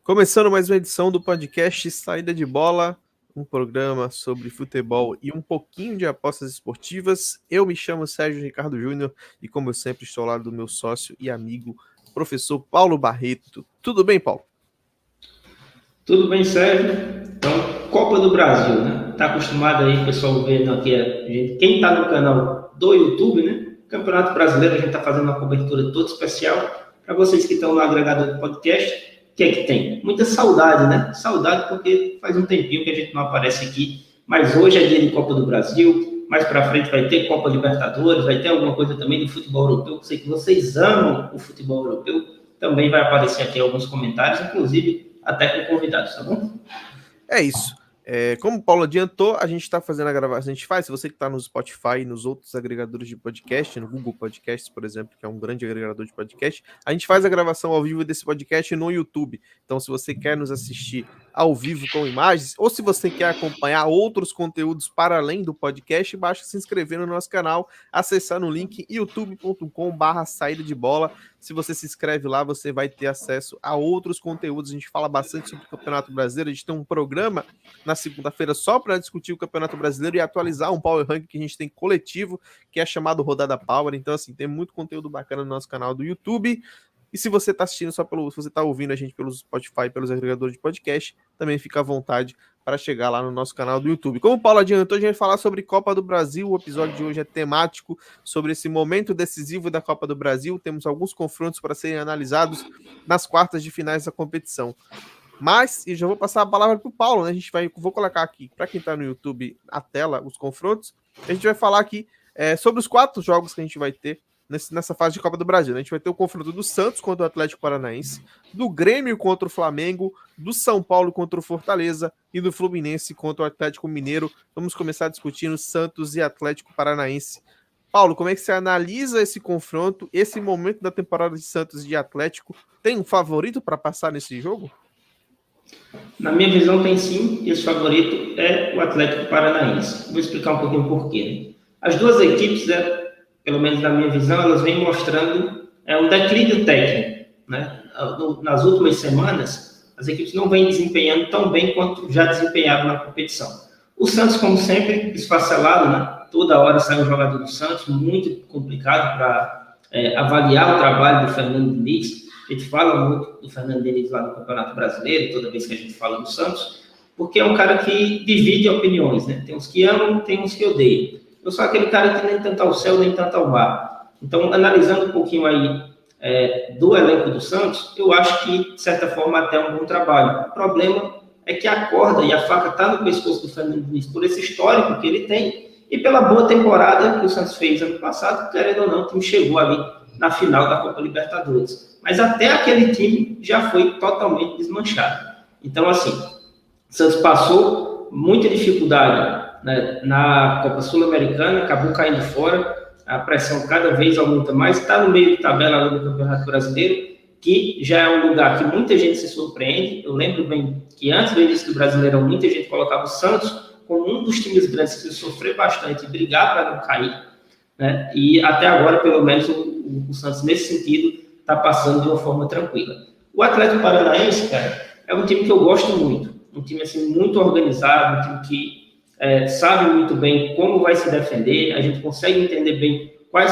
Começando mais uma edição do podcast Saída de Bola, um programa sobre futebol e um pouquinho de apostas esportivas. Eu me chamo Sérgio Ricardo Júnior e, como eu sempre, estou ao lado do meu sócio e amigo, professor Paulo Barreto. Tudo bem, Paulo? Tudo bem, Sérgio? Então, Copa do Brasil, né? Tá acostumado aí, o pessoal vendo aqui, quem tá no canal do YouTube, né? Campeonato Brasileiro, a gente tá fazendo uma cobertura toda especial. Para vocês que estão no agregador do podcast, o que é que tem? Muita saudade, né? Saudade porque faz um tempinho que a gente não aparece aqui, mas hoje é dia de Copa do Brasil, mais para frente vai ter Copa Libertadores, vai ter alguma coisa também do futebol europeu, sei que vocês amam o futebol europeu, também vai aparecer aqui alguns comentários, inclusive até com convidados, tá bom? É isso. Como o Paulo adiantou, a gente está fazendo a gravação. A gente faz, se você que está no Spotify e nos outros agregadores de podcast, no Google Podcasts, por exemplo, que é um grande agregador de podcast, a gente faz a gravação ao vivo desse podcast no YouTube. Então, se você quer nos assistir ao vivo com imagens, ou se você quer acompanhar outros conteúdos para além do podcast, basta se inscrever no nosso canal, acessar no link youtube.com/saída de bola. Se você se inscreve lá, você vai ter acesso a outros conteúdos. A gente fala bastante sobre o Campeonato Brasileiro. A gente tem um programa na segunda-feira só para discutir o Campeonato Brasileiro e atualizar um Power Ranking que a gente tem coletivo, que é chamado Rodada Power. Então, assim, tem muito conteúdo bacana no nosso canal do YouTube. E se você está assistindo se você está ouvindo a gente pelo Spotify, pelos agregadores de podcast, também fica à vontade para chegar lá no nosso canal do YouTube. Como o Paulo adiantou, a gente vai falar sobre Copa do Brasil. O episódio de hoje é temático sobre esse momento decisivo da Copa do Brasil. Temos alguns confrontos para serem analisados nas quartas de finais da competição. Mas, e já vou passar a palavra para o Paulo, né? Vou colocar aqui, para quem está no YouTube, a tela, os confrontos. A gente vai falar aqui sobre os 4 jogos que a gente vai ter nessa fase de Copa do Brasil. Né? A gente vai ter o confronto do Santos contra o Atlético Paranaense, do Grêmio contra o Flamengo, do São Paulo contra o Fortaleza e do Fluminense contra o Atlético Mineiro. Vamos começar discutindo Santos e Atlético Paranaense. Paulo, como é que você analisa esse confronto, esse momento da temporada de Santos e de Atlético? Tem um favorito para passar nesse jogo? Na minha visão, tem sim, e esse favorito é o Atlético Paranaense. Vou explicar um pouquinho por quê. As duas equipes, pelo menos na minha visão, elas vêm mostrando um declínio técnico. Né? Nas últimas semanas, as equipes não vêm desempenhando tão bem quanto já desempenharam na competição. O Santos, como sempre, esfacelado, né? Toda hora sai um jogador do Santos, muito complicado para avaliar o trabalho do Fernando Diniz. A gente fala muito do Fernando Diniz lá no Campeonato Brasileiro, toda vez que a gente fala do Santos, porque é um cara que divide opiniões, né? Tem uns que amam, tem uns que odeiam. Eu sou aquele cara que nem tanto ao céu, nem tanto ao mar. Então, analisando um pouquinho aí do elenco do Santos, eu acho que, de certa forma, até é um bom trabalho. O problema é que a corda e a faca está no pescoço do Fernando Diniz, por esse histórico que ele tem, e pela boa temporada que o Santos fez ano passado, querendo ou não, o time chegou ali na final da Copa Libertadores. Mas até aquele time já foi totalmente desmanchado. Então, assim, o Santos passou muita dificuldade, né, na Copa Sul-Americana, acabou caindo fora, a pressão cada vez aumenta mais, está no meio de tabela do Campeonato Brasileiro, que já é um lugar que muita gente se surpreende. Eu lembro bem que antes do início do Brasileirão, muita gente colocava o Santos como um dos times grandes que sofreu bastante e brigar para não cair, né? E até agora, pelo menos, o Santos, nesse sentido, está passando de uma forma tranquila. O Atlético Paranaense, cara, é um time que eu gosto muito, um time assim, muito organizado, um time que sabe muito bem como vai se defender, a gente consegue entender bem quais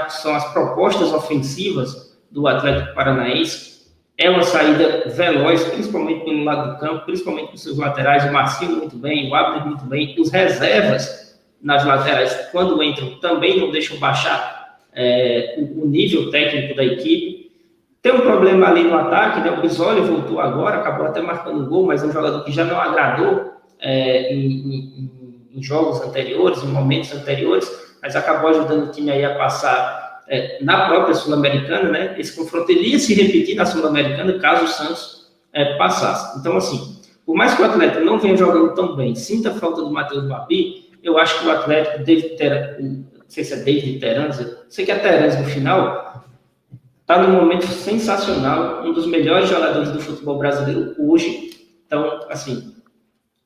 são as propostas ofensivas do Atlético Paranaense. É uma saída veloz, principalmente pelo lado do campo, principalmente com seus laterais, o Marcinho muito bem, o Abner muito bem, os reservas nas laterais, quando entram, também não deixam baixar o nível técnico da equipe. Tem um problema ali no ataque, né? O Bisoli voltou agora, acabou até marcando um gol, mas é um jogador que já não agradou em jogos anteriores, em momentos anteriores, mas acabou ajudando o time aí a passar na própria Sul-Americana, né? Esse confronto iria se repetir na Sul-Americana caso o Santos passasse. Então, assim, por mais que o Atlético não venha jogando tão bem, sinta a falta do Matheus Babi, eu acho que o Atlético não sei se é David Teranza, sei que é Teranza no final, está num momento sensacional, um dos melhores jogadores do futebol brasileiro hoje. Então, assim,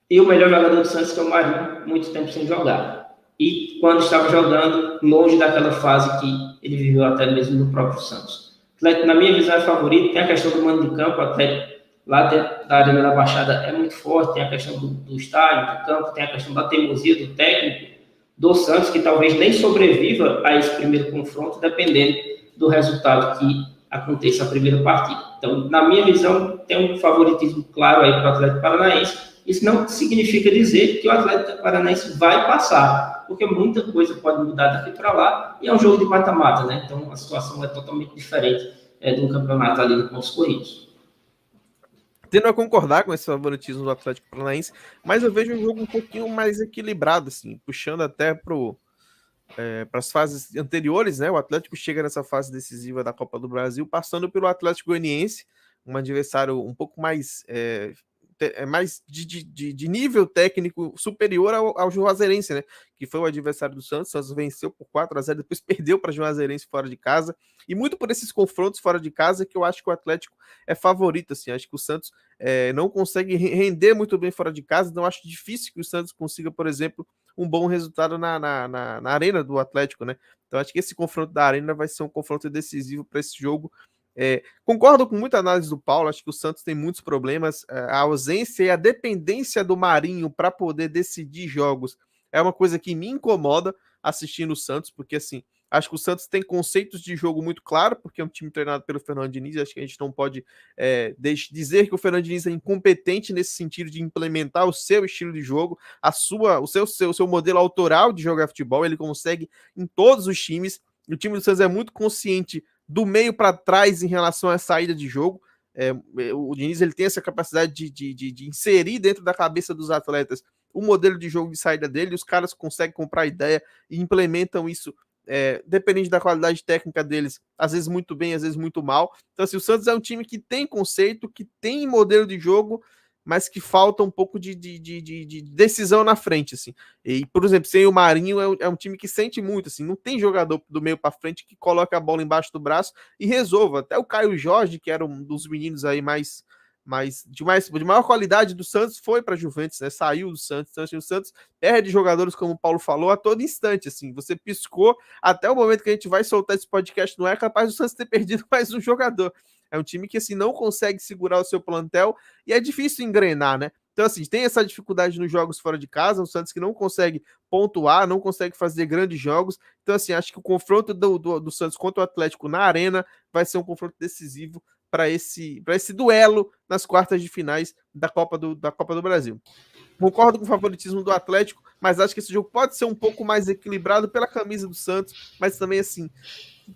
e o melhor jogador do Santos, que é o Marinho, muito tempo sem jogar. E quando estava jogando, longe daquela fase que ele viveu até mesmo no próprio Santos. O Atlético, na minha visão, é favorito. Tem a questão do mando de campo, o Atlético lá dentro da Arena da Baixada é muito forte, tem a questão do estádio, do campo, tem a questão da teimosia do técnico do Santos, que talvez nem sobreviva a esse primeiro confronto, dependendo do resultado que aconteça a primeira partida. Então, na minha visão, tem um favoritismo claro aí para o Atlético Paranaense. Isso não significa dizer que o Atlético Paranaense vai passar, porque muita coisa pode mudar daqui para lá, e é um jogo de mata-mata, né? Então, a situação é totalmente diferente do campeonato ali de pontos corridos. Tendo a concordar com esse favoritismo do Atlético Paranaense, mas eu vejo um jogo um pouquinho mais equilibrado, assim, puxando até para as fases anteriores, né? O Atlético chega nessa fase decisiva da Copa do Brasil, passando pelo Atlético Goianiense, um adversário um pouco mais mais de nível técnico superior ao Juazeirense, né? Que foi o adversário do Santos. O Santos venceu por 4-0, depois perdeu para o Juazeirense fora de casa. E muito por esses confrontos fora de casa que eu acho que o Atlético é favorito, assim. Acho que o Santos não consegue render muito bem fora de casa, então acho difícil que o Santos consiga, por exemplo, um bom resultado na arena do Atlético, né? Então acho que esse confronto da arena vai ser um confronto decisivo para esse jogo. Concordo com muita análise do Paulo, acho que o Santos tem muitos problemas, a ausência e a dependência do Marinho para poder decidir jogos é uma coisa que me incomoda assistindo o Santos, porque assim, acho que o Santos tem conceitos de jogo muito claro, porque é um time treinado pelo Fernando Diniz, acho que a gente não pode dizer que o Fernando Diniz é incompetente nesse sentido de implementar o seu estilo de jogo, o seu modelo autoral de jogar futebol, ele consegue em todos os times, o time do Santos é muito consciente do meio para trás em relação à saída de jogo. O Diniz ele tem essa capacidade de inserir dentro da cabeça dos atletas o modelo de jogo de saída dele, e os caras conseguem comprar a ideia e implementam isso, dependendo da qualidade técnica deles, às vezes muito bem, às vezes muito mal. Então, assim, o Santos é um time que tem conceito, que tem modelo de jogo, mas que falta um pouco de decisão na frente, assim. E, por exemplo, sem o Marinho, é um time que sente muito, assim, não tem jogador do meio para frente que coloca a bola embaixo do braço e resolva. Até o Caio Jorge, que era um dos meninos aí de maior qualidade do Santos, foi para a Juventus, né? Saiu do Santos. Então, assim, o Santos perde jogadores, como o Paulo falou, a todo instante, assim. Você piscou, até o momento que a gente vai soltar esse podcast, não é capaz do Santos ter perdido mais um jogador. É um time que, assim, não consegue segurar o seu plantel e é difícil engrenar, né? Então, assim, tem essa dificuldade nos jogos fora de casa, o Santos que não consegue pontuar, não consegue fazer grandes jogos. Então, assim, acho que o confronto do Santos contra o Atlético na Arena vai ser um confronto decisivo para esse duelo nas quartas de finais da Copa do Brasil. Concordo com o favoritismo do Atlético, mas acho que esse jogo pode ser um pouco mais equilibrado pela camisa do Santos, mas também, assim,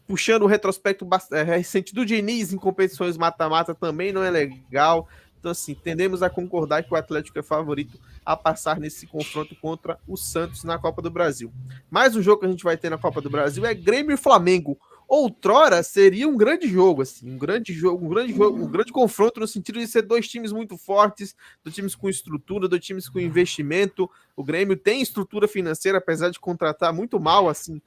puxando o retrospecto recente do Diniz em competições mata-mata também não é legal. Então, assim, tendemos a concordar que o Atlético é favorito a passar nesse confronto contra o Santos na Copa do Brasil. Mais um jogo que a gente vai ter na Copa do Brasil é Grêmio e Flamengo. Outrora seria um grande jogo, assim, um grande confronto no sentido de ser dois times muito fortes, dois times com estrutura, dois times com investimento. O Grêmio tem estrutura financeira, apesar de contratar muito mal, assim,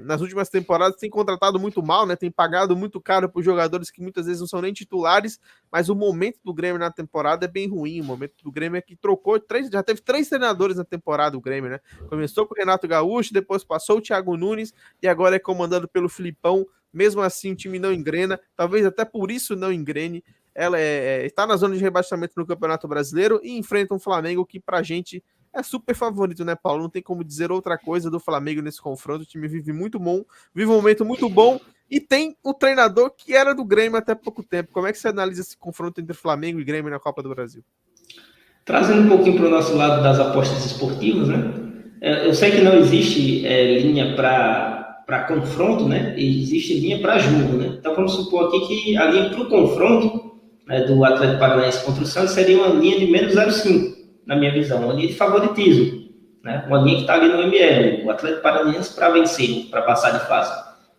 nas últimas temporadas tem contratado muito mal, né? Tem pagado muito caro por jogadores que muitas vezes não são nem titulares, mas o momento do Grêmio na temporada é bem ruim. O momento do Grêmio é que já teve 3 treinadores na temporada, o Grêmio, né? Começou com o Renato Gaúcho, depois passou o Thiago Nunes e agora é comandado pelo Filipão. Mesmo assim, o time não engrena, talvez até por isso não engrene. Ela está na zona de rebaixamento no Campeonato Brasileiro e enfrenta um Flamengo que pra gente é super favorito, né, Paulo? Não tem como dizer outra coisa do Flamengo nesse confronto. O time vive muito bom, vive um momento muito bom e tem o treinador que era do Grêmio até pouco tempo. Como é que você analisa esse confronto entre Flamengo e Grêmio na Copa do Brasil? Trazendo um pouquinho para o nosso lado das apostas esportivas, né? Eu sei que não existe linha para confronto, né? Existe linha para jogo, né? Então vamos supor aqui que a linha para o confronto do Atlético Paranaense contra o Santos seria uma linha de menos 0,5, na minha visão, uma linha de favoritismo, né? Uma linha que está ali no ML, o Atlético Paranaense para vencer, para passar de fase.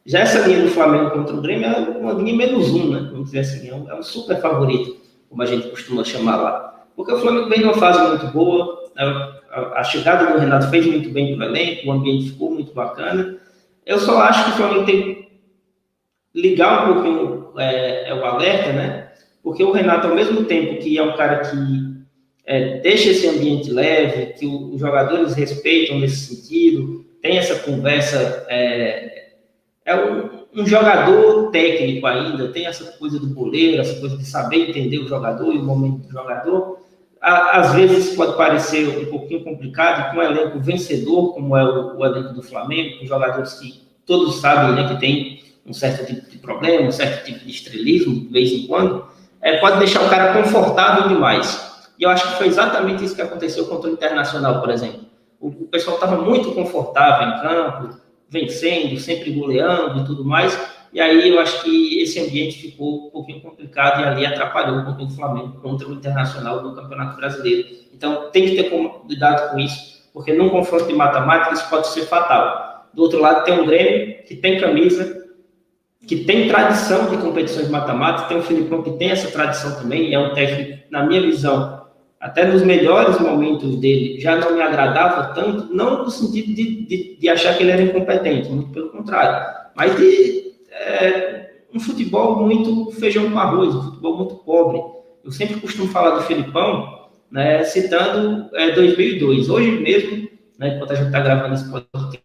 Já essa linha do Flamengo contra o Grêmio é uma linha menos 1, né? Vamos dizer assim, é um super favorito, como a gente costuma chamar lá. Porque o Flamengo vem numa fase muito boa, a chegada do Renato fez muito bem para o elenco, o ambiente ficou muito bacana. Eu só acho que o Flamengo tem que ligar um pouquinho o alerta, né? Porque o Renato, ao mesmo tempo que é um cara que deixa esse ambiente leve, que os jogadores respeitam nesse sentido, tem essa conversa, um jogador técnico ainda, tem essa coisa do goleiro, essa coisa de saber entender o jogador e o momento do jogador. Às vezes pode parecer um pouquinho complicado, com um elenco vencedor, como é o elenco do Flamengo, com jogadores que todos sabem, né, que tem um certo tipo de problema, um certo tipo de estrelismo, de vez em quando, pode deixar o cara confortável demais. E eu acho que foi exatamente isso que aconteceu contra o Internacional, por exemplo. O pessoal estava muito confortável em campo, vencendo, sempre goleando e tudo mais, e aí eu acho que esse ambiente ficou um pouquinho complicado e ali atrapalhou um pouquinho o Flamengo contra o Internacional do Campeonato Brasileiro. Então tem que ter cuidado com isso, porque num confronto de mata-mata isso pode ser fatal. Do outro lado tem um Grêmio que tem camisa, que tem tradição de competições de mata-mata, tem o Filipão que tem essa tradição também, é um técnico, na minha visão, até nos melhores momentos dele, já não me agradava tanto, não no sentido de achar que ele era incompetente, muito pelo contrário, mas de um futebol muito feijão com arroz, um futebol muito pobre. Eu sempre costumo falar do Filipão, né, citando 2002. Hoje mesmo, né, enquanto a gente está gravando esse podcast,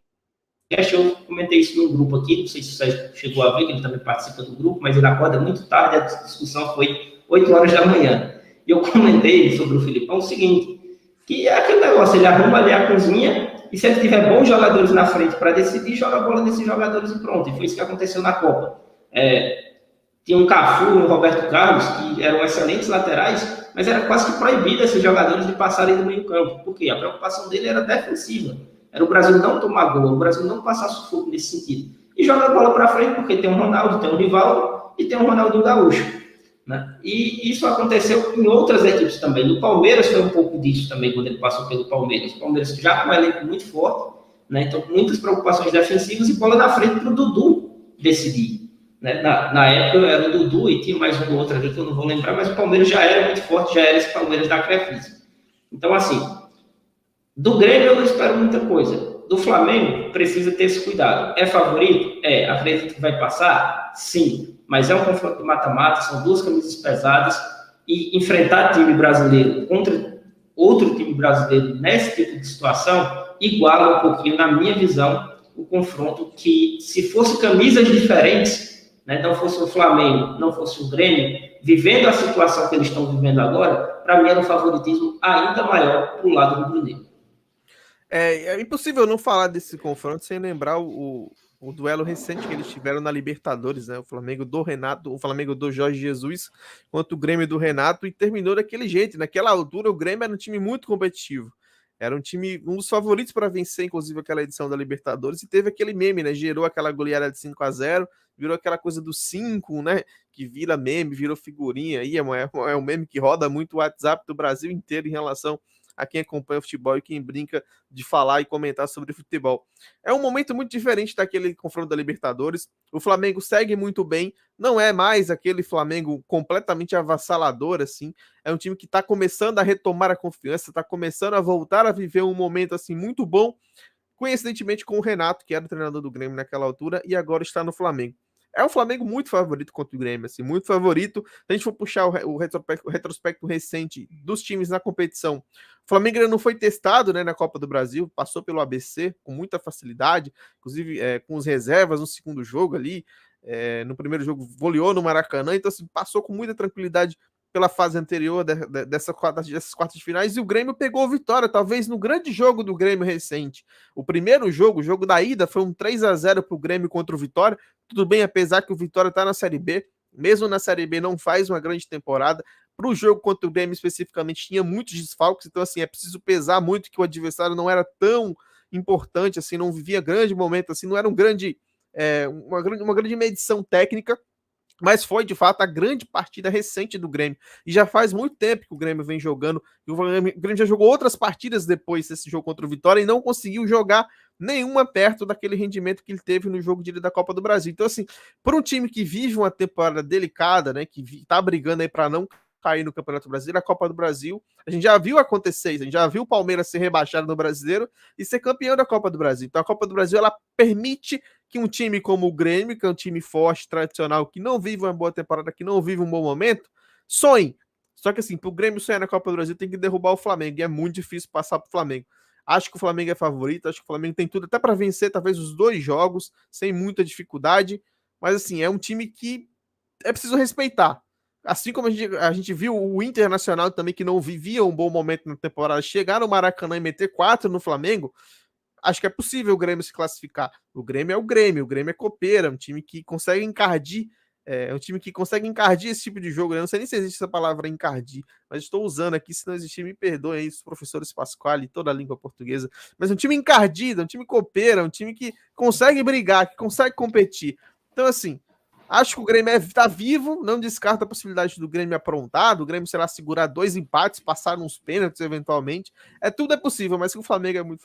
eu comentei isso no grupo aqui, não sei se você chegou a ver, que ele também participa do grupo, mas ele acorda muito tarde, a discussão foi 8 horas da manhã. E eu comentei sobre o Filipão o seguinte, que é aquele negócio, ele arruma ali a cozinha e se ele tiver bons jogadores na frente para decidir, joga a bola nesses jogadores e pronto. E foi isso que aconteceu na Copa. Tinha um Cafu e um Roberto Carlos, que eram excelentes laterais, mas era quase que proibido esses jogadores de passarem do meio campo. Por quê? A preocupação dele era defensiva. Era o Brasil não tomar gol, o Brasil não passar sufoco nesse sentido. E joga a bola para frente porque tem um Ronaldo, tem um Rivaldo e tem um Ronaldinho Gaúcho. Né? E isso aconteceu em outras equipes também. No Palmeiras foi um pouco disso também, quando ele passou pelo Palmeiras. O Palmeiras já com um elenco muito forte, né? Então muitas preocupações defensivas e bola na frente para o Dudu decidir. Né? Na época era o Dudu e tinha mais um outro ali que eu não vou lembrar, mas o Palmeiras já era muito forte, já era esse Palmeiras da Crefisa. Então, assim, do Grêmio eu não espero muita coisa. Do Flamengo, precisa ter esse cuidado. É favorito? Acredito que vai passar? Sim. Mas é um confronto de mata-mata, são duas camisas pesadas, e enfrentar time brasileiro contra outro time brasileiro nesse tipo de situação iguala um pouquinho, na minha visão, o confronto que, se fosse camisas diferentes, né, não fosse o Flamengo, não fosse o Grêmio, vivendo a situação que eles estão vivendo agora, para mim era um favoritismo ainda maior para o lado do Bruno. É impossível não falar desse confronto sem lembrar o duelo recente que eles tiveram na Libertadores, né? O Flamengo do Renato, o Flamengo do Jorge Jesus contra o Grêmio do Renato, e terminou daquele jeito. Naquela altura, o Grêmio era um time muito competitivo. Era um time, um dos favoritos para vencer, inclusive, aquela edição da Libertadores, e teve aquele meme, né? Gerou aquela goleada de 5-0, virou aquela coisa do 5, né? Que vira meme, virou figurinha aí. É um meme que roda muito o WhatsApp do Brasil inteiro em relação a quem acompanha o futebol e quem brinca de falar e comentar sobre futebol. É um momento muito diferente daquele confronto da Libertadores. O Flamengo segue muito bem, não é mais aquele Flamengo completamente avassalador, assim. É um time que está começando a retomar a confiança, está começando a voltar a viver um momento assim muito bom, coincidentemente com o Renato, que era o treinador do Grêmio naquela altura e agora está no Flamengo. É um Flamengo muito favorito contra o Grêmio, assim, muito favorito. Se a gente for puxar o retrospecto recente dos times na competição, o Flamengo ainda não foi testado, né, na Copa do Brasil, passou pelo ABC com muita facilidade, inclusive com os reservas no segundo jogo ali, no primeiro jogo goleou no Maracanã, então assim, passou com muita tranquilidade pela fase anterior dessas quartas de finais, e o Grêmio pegou vitória, talvez no grande jogo do Grêmio recente. O primeiro jogo, o jogo da ida, foi um 3-0 para o Grêmio contra o Vitória. Tudo bem, apesar que o Vitória está na Série B, mesmo na Série B não faz uma grande temporada. Para o jogo contra o Grêmio especificamente tinha muitos desfalques, então assim, é preciso pesar muito que o adversário não era tão importante, assim, não vivia grande momento, assim, não era uma grande medição técnica, mas foi de fato a grande partida recente do Grêmio. E já faz muito tempo que o Grêmio vem jogando. E o Grêmio já jogou outras partidas depois desse jogo contra o Vitória e não conseguiu jogar nenhuma perto daquele rendimento que ele teve no jogo de ida da Copa do Brasil. Então, assim, por um time que vive uma temporada delicada, né, que tá brigando aí para não cair no Campeonato Brasileiro, a Copa do Brasil, a gente já viu acontecer isso, a gente já viu o Palmeiras ser rebaixado no Brasileiro e ser campeão da Copa do Brasil. Então a Copa do Brasil, ela permite que um time como o Grêmio, que é um time forte, tradicional, que não vive uma boa temporada, que não vive um bom momento, sonhe. Só que assim, pro Grêmio sonhar na Copa do Brasil tem que derrubar o Flamengo, e é muito difícil passar pro Flamengo. Acho que o Flamengo é favorito, acho que o Flamengo tem tudo até para vencer talvez os 2 jogos, sem muita dificuldade, mas assim, é um time que é preciso respeitar. Assim como a gente viu o Internacional também, que não vivia um bom momento na temporada, chegar no Maracanã e meter 4 no Flamengo, acho que é possível o Grêmio se classificar. O Grêmio é copeira, um time que consegue encardir, um time que consegue encardir esse tipo de jogo. Eu não sei nem se existe essa palavra encardir, mas estou usando aqui, se não existir, me perdoem aí os professores Pasquale e toda a língua portuguesa. Mas um time encardido, um time copeira, um time que consegue brigar, que consegue competir. Então, assim, acho que o Grêmio está vivo, não descarta a possibilidade do Grêmio aprontar, do Grêmio, sei lá, segurar 2 empates, passar uns pênaltis eventualmente. Tudo é possível, mas que o Flamengo é muito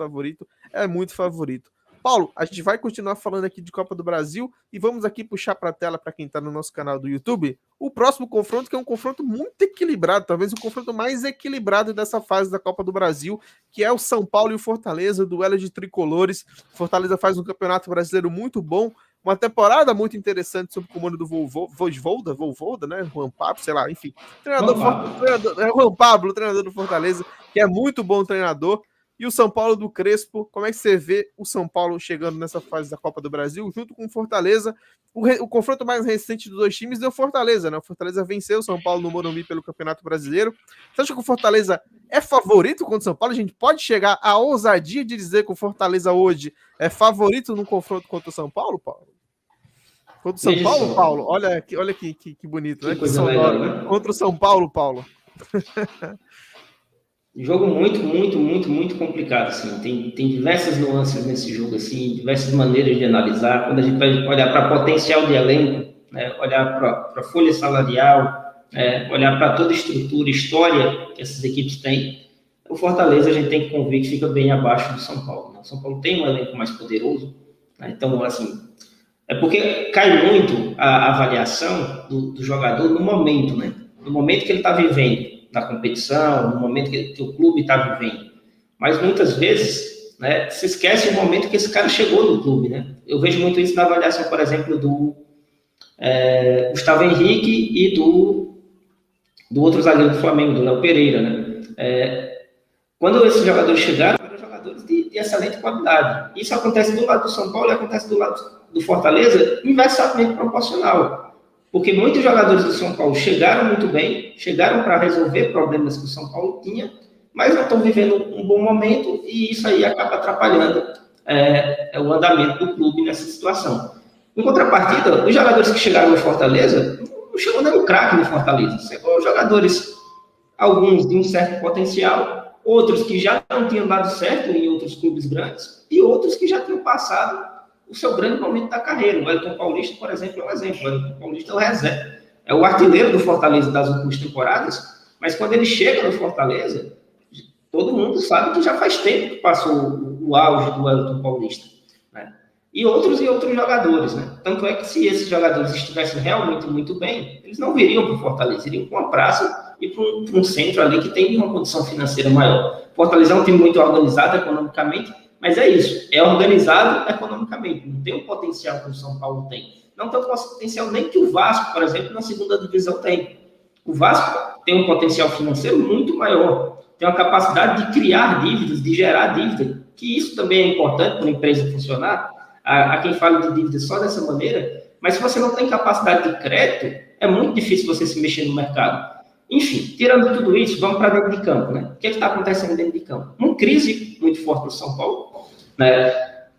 favorito. Paulo, a gente vai continuar falando aqui de Copa do Brasil e vamos aqui puxar para a tela para quem está no nosso canal do YouTube o próximo confronto, que é um confronto muito equilibrado, talvez o confronto mais equilibrado dessa fase da Copa do Brasil, que é o São Paulo e o Fortaleza, duelo de tricolores. Fortaleza faz um campeonato brasileiro muito bom, uma temporada muito interessante sob o comando do Voivoda, né? Juan Pablo, sei lá, enfim. Juan Pablo, treinador do Fortaleza, que é muito bom treinador. E o São Paulo do Crespo, como é que você vê o São Paulo chegando nessa fase da Copa do Brasil, junto com o Fortaleza? O confronto mais recente dos dois times deu Fortaleza, né? O Fortaleza venceu o São Paulo no Morumbi pelo Campeonato Brasileiro. Você acha que o Fortaleza é favorito contra o São Paulo? A gente pode chegar à ousadia de dizer que o Fortaleza hoje é favorito no confronto contra o São Paulo, Paulo? Contra o São Paulo, Paulo? Olha que bonito, né? Que coisa legal, né? Contra o São Paulo, Paulo. Jogo muito complicado, assim. Tem diversas nuances nesse jogo, assim, diversas maneiras de analisar. Quando a gente vai olhar para potencial de elenco, né, olhar para folha salarial, olhar para toda a estrutura, história que essas equipes têm, o Fortaleza a gente tem que convir que fica bem abaixo do São Paulo, né? O São Paulo tem um elenco mais poderoso, né? Então, assim, é porque cai muito a avaliação do jogador no momento, né? No momento que ele está vivendo na competição, no momento que o clube está vivendo. Mas muitas vezes, né, se esquece o momento que esse cara chegou no clube, né? Eu vejo muito isso na avaliação, por exemplo, do Gustavo Henrique e do outro zagueiro do Flamengo, do Léo Pereira, né? Quando esses jogadores chegaram, eram jogadores de excelente qualidade. Isso acontece do lado do São Paulo e acontece do lado do Fortaleza inversamente proporcional. Porque muitos jogadores do São Paulo chegaram muito bem, chegaram para resolver problemas que o São Paulo tinha, mas não estão vivendo um bom momento e isso aí acaba atrapalhando o andamento do clube nessa situação. Em contrapartida, os jogadores que chegaram no Fortaleza não chegou nem um craque no Fortaleza. Chegou jogadores, alguns de um certo potencial, outros que já não tinham dado certo em outros clubes grandes e outros que já tinham passado o seu grande momento da carreira. O Wellington Paulista, por exemplo, é um exemplo. O Wellington Paulista é o reserva. É o artilheiro do Fortaleza das últimas temporadas, mas quando ele chega no Fortaleza, todo mundo sabe que já faz tempo que passou o auge do Wellington Paulista, né? E outros jogadores, né? Tanto é que se esses jogadores estivessem realmente muito bem, eles não viriam para o Fortaleza, iriam para uma praça e para um centro ali que tem uma condição financeira maior. Fortaleza é um time muito organizado economicamente, mas é isso, é organizado economicamente, não tem o potencial que o São Paulo tem. Não tem o potencial nem que o Vasco, por exemplo, na segunda divisão tem. O Vasco tem um potencial financeiro muito maior, tem uma capacidade de criar dívidas, de gerar dívida, que isso também é importante para uma empresa funcionar. A quem fala de dívida só dessa maneira, mas se você não tem capacidade de crédito, é muito difícil você se mexer no mercado. Enfim, tirando tudo isso, vamos para dentro de campo, né? O que está acontecendo dentro de campo? Uma crise muito forte no São Paulo, né?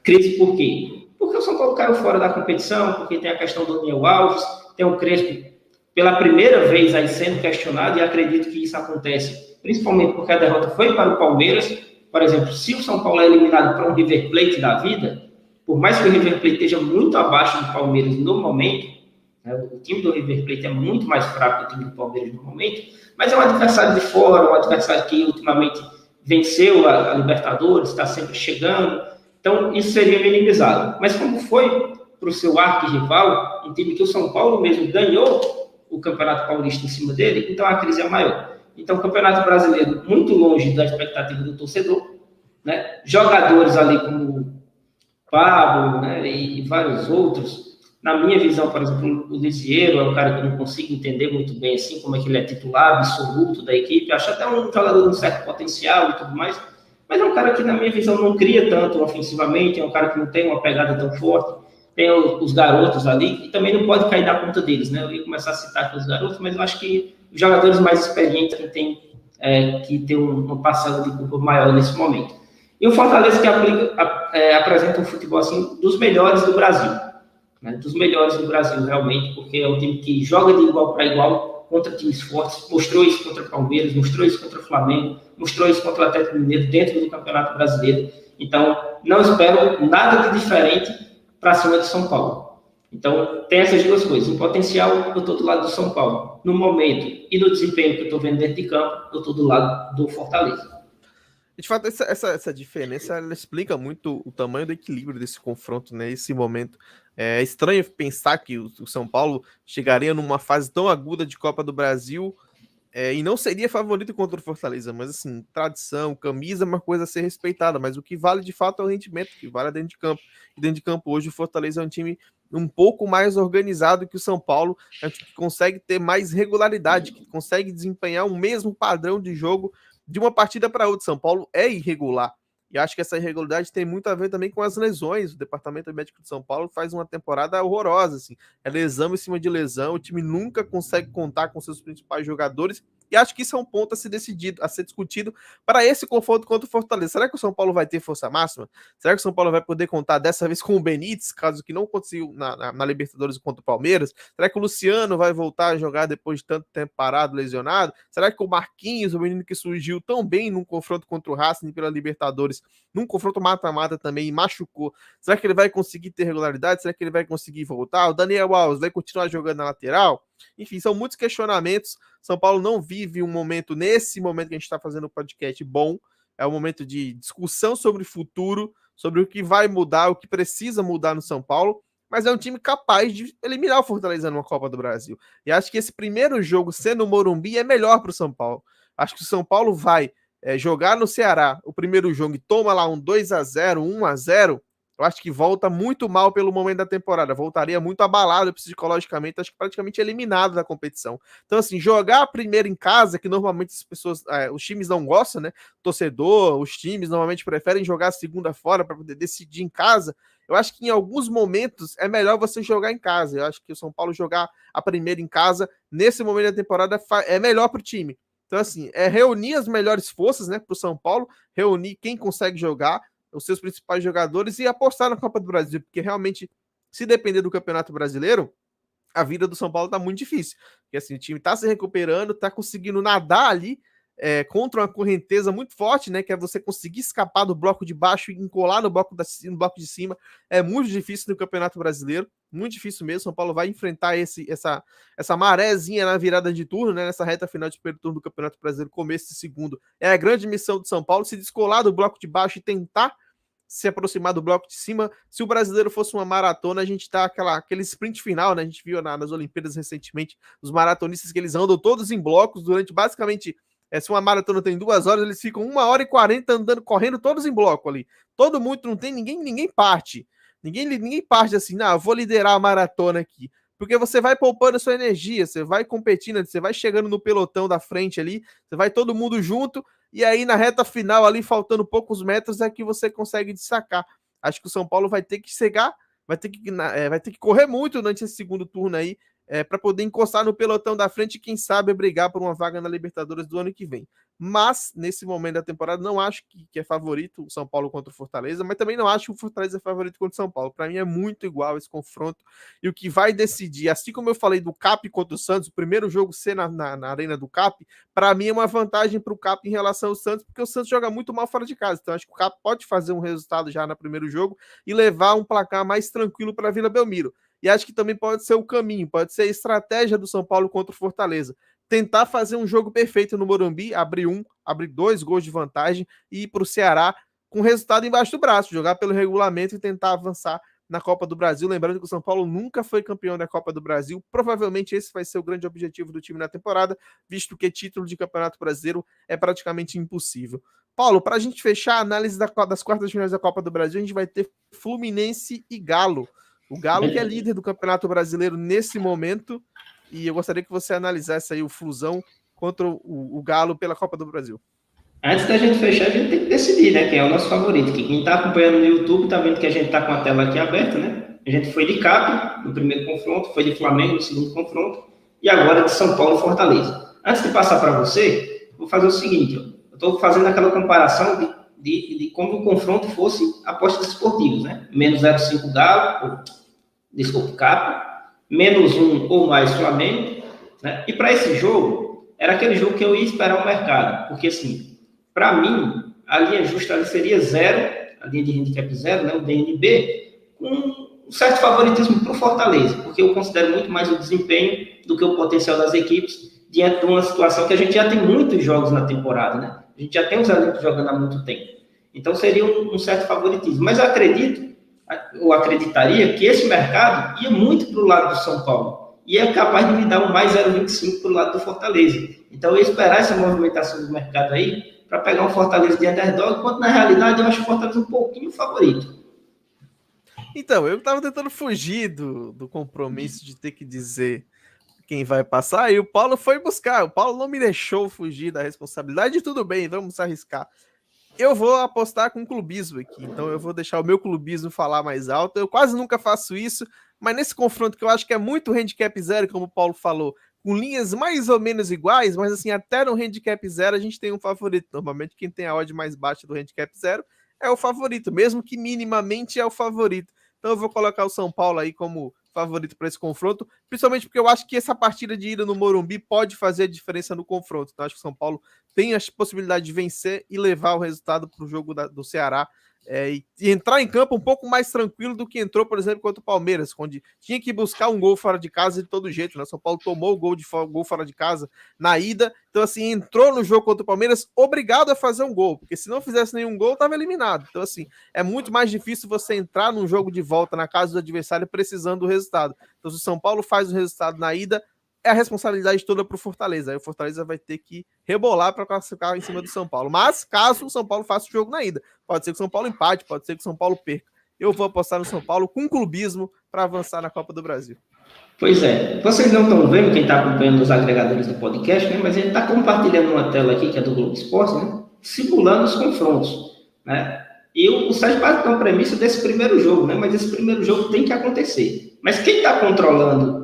Crise por quê? Porque o São Paulo caiu fora da competição, porque tem a questão do Daniel Alves, tem o Crespo pela primeira vez aí sendo questionado, e acredito que isso acontece principalmente porque a derrota foi para o Palmeiras. Por exemplo, se o São Paulo é eliminado para um River Plate da vida, por mais que o River Plate esteja muito abaixo do Palmeiras no momento, né, o time do River Plate é muito mais fraco que o time do Palmeiras no momento, mas é um adversário de fora, um adversário que ultimamente venceu a Libertadores, está sempre chegando, então isso seria minimizado. Mas como foi para o seu arquirrival, um time que o São Paulo mesmo ganhou o Campeonato Paulista em cima dele, então a crise é maior. Então o Campeonato Brasileiro muito longe da expectativa do torcedor, né? Jogadores ali como Pablo, né, e vários outros. Na minha visão, por exemplo, o Lisieiro é um cara que eu não consigo entender muito bem assim, como é que ele é titular absoluto da equipe. Acho até um jogador de um certo potencial e tudo mais, mas é um cara que, na minha visão, não cria tanto ofensivamente, é um cara que não tem uma pegada tão forte. tem os garotos ali, e também não pode cair na conta deles, né? Eu ia começar a citar aqui os garotos, mas eu acho que os jogadores mais experientes que tem uma parcela de culpa maior nesse momento. E o Fortaleza que apresenta um futebol assim, dos melhores do Brasil, né? Dos melhores do Brasil, realmente, porque é um time que joga de igual para igual contra times fortes, mostrou isso contra o Palmeiras, mostrou isso contra o Flamengo, mostrou isso contra o Atlético Mineiro dentro do Campeonato Brasileiro. Então, não espero nada de diferente para cima de São Paulo. Então, tem essas duas coisas. Em potencial, eu estou do lado do São Paulo. No momento e no desempenho que eu estou vendo dentro de campo, eu estou do lado do Fortaleza. De fato, essa diferença ela explica muito o tamanho do equilíbrio desse confronto, né? Esse momento. É estranho pensar que o São Paulo chegaria numa fase tão aguda de Copa do Brasil e não seria favorito contra o Fortaleza, mas assim, tradição, camisa é uma coisa a ser respeitada, mas o que vale de fato é o rendimento, que vale dentro de campo. E dentro de campo hoje o Fortaleza é um time um pouco mais organizado que o São Paulo, é um time que consegue ter mais regularidade, que consegue desempenhar o mesmo padrão de jogo de uma partida para outra. São Paulo é irregular. E acho que essa irregularidade tem muito a ver também com as lesões. O Departamento Médico de São Paulo faz uma temporada horrorosa, assim. É lesão em cima de lesão, o time nunca consegue contar com seus principais jogadores. E acho que isso é um ponto a ser decidido, a ser discutido para esse confronto contra o Fortaleza. Será que o São Paulo vai ter força máxima? Será que o São Paulo vai poder contar dessa vez com o Benítez, caso que não conseguiu na Libertadores contra o Palmeiras? Será que o Luciano vai voltar a jogar depois de tanto tempo parado, lesionado? Será que o Marquinhos, o menino que surgiu tão bem num confronto contra o Racing pela Libertadores, num confronto mata-mata também, e machucou? Será que ele vai conseguir ter regularidade? Será que ele vai conseguir voltar? O Daniel Alves vai continuar jogando na lateral? Enfim, são muitos questionamentos. São Paulo não vive um momento, nesse momento que a gente está fazendo o podcast, bom. É um momento de discussão sobre o futuro, sobre o que vai mudar, o que precisa mudar no São Paulo, mas é um time capaz de eliminar o Fortaleza numa Copa do Brasil. E acho que esse primeiro jogo, sendo o Morumbi, é melhor para o São Paulo. Acho que o São Paulo vai jogar no Ceará o primeiro jogo e toma lá um 2-0, 1-0, eu acho que volta muito mal pelo momento da temporada, voltaria muito abalado psicologicamente, acho que praticamente eliminado da competição. Então, assim, jogar primeiro em casa, que normalmente as pessoas, os times não gostam, né? Torcedor, os times normalmente preferem jogar a segunda fora para poder decidir em casa. Eu acho que em alguns momentos é melhor você jogar em casa. Eu acho que o São Paulo jogar a primeira em casa, nesse momento da temporada, é melhor para o time. Então, assim, reunir as melhores forças, né, para o São Paulo, reunir quem consegue jogar, os seus principais jogadores e apostar na Copa do Brasil, porque realmente, se depender do Campeonato Brasileiro, a vida do São Paulo tá muito difícil. Porque assim, o time tá se recuperando, tá conseguindo nadar ali contra uma correnteza muito forte, né? Que é você conseguir escapar do bloco de baixo e encolar no bloco de cima. É muito difícil no Campeonato Brasileiro, muito difícil mesmo. São Paulo vai enfrentar essa marézinha na virada de turno, né? Nessa reta final de primeiro turno do Campeonato Brasileiro, começo de segundo. É a grande missão do São Paulo, se descolar do bloco de baixo e tentar se aproximar do bloco de cima. Se o brasileiro fosse uma maratona, a gente tá aquele sprint final, né? A gente viu nas Olimpíadas recentemente, os maratonistas que eles andam todos em blocos durante basicamente, se uma maratona tem 2 horas, eles ficam 1h40 andando, correndo todos em bloco ali. Todo mundo, não tem ninguém parte. Ninguém parte assim, não, eu vou liderar a maratona aqui. Porque você vai poupando a sua energia, você vai competindo, você vai chegando no pelotão da frente ali, você vai todo mundo junto, e aí na reta final ali, faltando poucos metros, é que você consegue destacar. Acho que o São Paulo vai ter que chegar, vai ter que correr muito durante esse segundo turno aí, para poder encostar no pelotão da frente e quem sabe brigar por uma vaga na Libertadores do ano que vem. Mas, nesse momento da temporada, não acho que é favorito o São Paulo contra o Fortaleza, mas também não acho que o Fortaleza é favorito contra o São Paulo. Para mim é muito igual esse confronto. E o que vai decidir, assim como eu falei do CAP contra o Santos, o primeiro jogo ser na arena do CAP, para mim é uma vantagem para o CAP em relação ao Santos, porque o Santos joga muito mal fora de casa. Então acho que o CAP pode fazer um resultado já no primeiro jogo e levar um placar mais tranquilo para a Vila Belmiro. E acho que também pode ser o caminho, pode ser a estratégia do São Paulo contra o Fortaleza. Tentar fazer um jogo perfeito no Morumbi, abrir 2 gols de vantagem e ir para o Ceará com resultado embaixo do braço, jogar pelo regulamento e tentar avançar na Copa do Brasil. Lembrando que o São Paulo nunca foi campeão da Copa do Brasil. Provavelmente esse vai ser o grande objetivo do time na temporada, visto que título de Campeonato Brasileiro é praticamente impossível. Paulo, para a gente fechar a análise das quartas de finais da Copa do Brasil, a gente vai ter Fluminense e Galo. O Galo que é líder do Campeonato Brasileiro nesse momento, e eu gostaria que você analisasse aí o Flusão contra o Galo pela Copa do Brasil. Antes da gente fechar, a gente tem que decidir, né? Quem é o nosso favorito. Que quem está acompanhando no YouTube está vendo que a gente está com a tela aqui aberta, né? A gente foi de CAP no primeiro confronto, foi de Flamengo no segundo confronto, e agora de São Paulo e Fortaleza. Antes de passar para você, vou fazer o seguinte, ó. Eu estou fazendo aquela comparação de como o confronto fosse apostas esportivas, né? Menos 0,5 Galo, desculpa, CAP, menos 1 ou mais Flamengo, né? E para esse jogo, era aquele jogo que eu ia esperar o mercado, porque assim, para mim, a linha justa ali seria 0, a linha de handicap 0, né? O DNB, com um certo favoritismo para o Fortaleza, porque eu considero muito mais o desempenho do que o potencial das equipes diante de uma situação que a gente já tem muitos jogos na temporada, né? A gente já tem os adultos jogando há muito tempo. Então, seria um certo favoritismo. Mas eu acredito, ou acreditaria, que esse mercado ia muito para o lado do São Paulo. E é capaz de me dar um mais 0,25 para o lado do Fortaleza. Então, eu ia esperar essa movimentação do mercado aí para pegar um Fortaleza de underdog, enquanto na realidade eu acho o Fortaleza um pouquinho favorito. Então, eu estava tentando fugir do compromisso de ter que dizer quem vai passar, e o Paulo foi buscar. O Paulo não me deixou fugir da responsabilidade, e tudo bem, vamos arriscar. Eu vou apostar com clubismo aqui, então eu vou deixar o meu clubismo falar mais alto. Eu quase nunca faço isso, mas nesse confronto que eu acho que é muito handicap zero, como o Paulo falou, com linhas mais ou menos iguais, mas assim, até no handicap zero a gente tem um favorito. Normalmente quem tem a odd mais baixa do handicap zero é o favorito, mesmo que minimamente é o favorito. Então eu vou colocar o São Paulo aí como favorito para esse confronto, principalmente porque eu acho que essa partida de ida no Morumbi pode fazer a diferença no confronto. Então acho que o São Paulo tem a possibilidade de vencer e levar o resultado para o jogo do Ceará, e entrar em campo um pouco mais tranquilo do que entrou, por exemplo, contra o Palmeiras, onde tinha que buscar um gol fora de casa de todo jeito, né? São Paulo tomou o gol fora de casa na ida, então assim, entrou no jogo contra o Palmeiras obrigado a fazer um gol, porque se não fizesse nenhum gol, estava eliminado. Então assim, é muito mais difícil você entrar num jogo de volta na casa do adversário precisando do resultado. Então se o São Paulo faz o resultado na ida, é a responsabilidade toda para o Fortaleza. Aí o Fortaleza vai ter que rebolar para classificar em cima do São Paulo. Mas caso o São Paulo faça o jogo na ida, pode ser que o São Paulo empate, pode ser que o São Paulo perca. Eu vou apostar no São Paulo com clubismo para avançar na Copa do Brasil. Pois é, vocês não estão vendo, quem está acompanhando os agregadores do podcast, né? Mas a gente está compartilhando uma tela aqui, que é do Globo Esporte, né? Simulando os confrontos, né? E o Sérgio parte da premissa desse primeiro jogo, né? Mas esse primeiro jogo tem que acontecer. Mas quem está controlando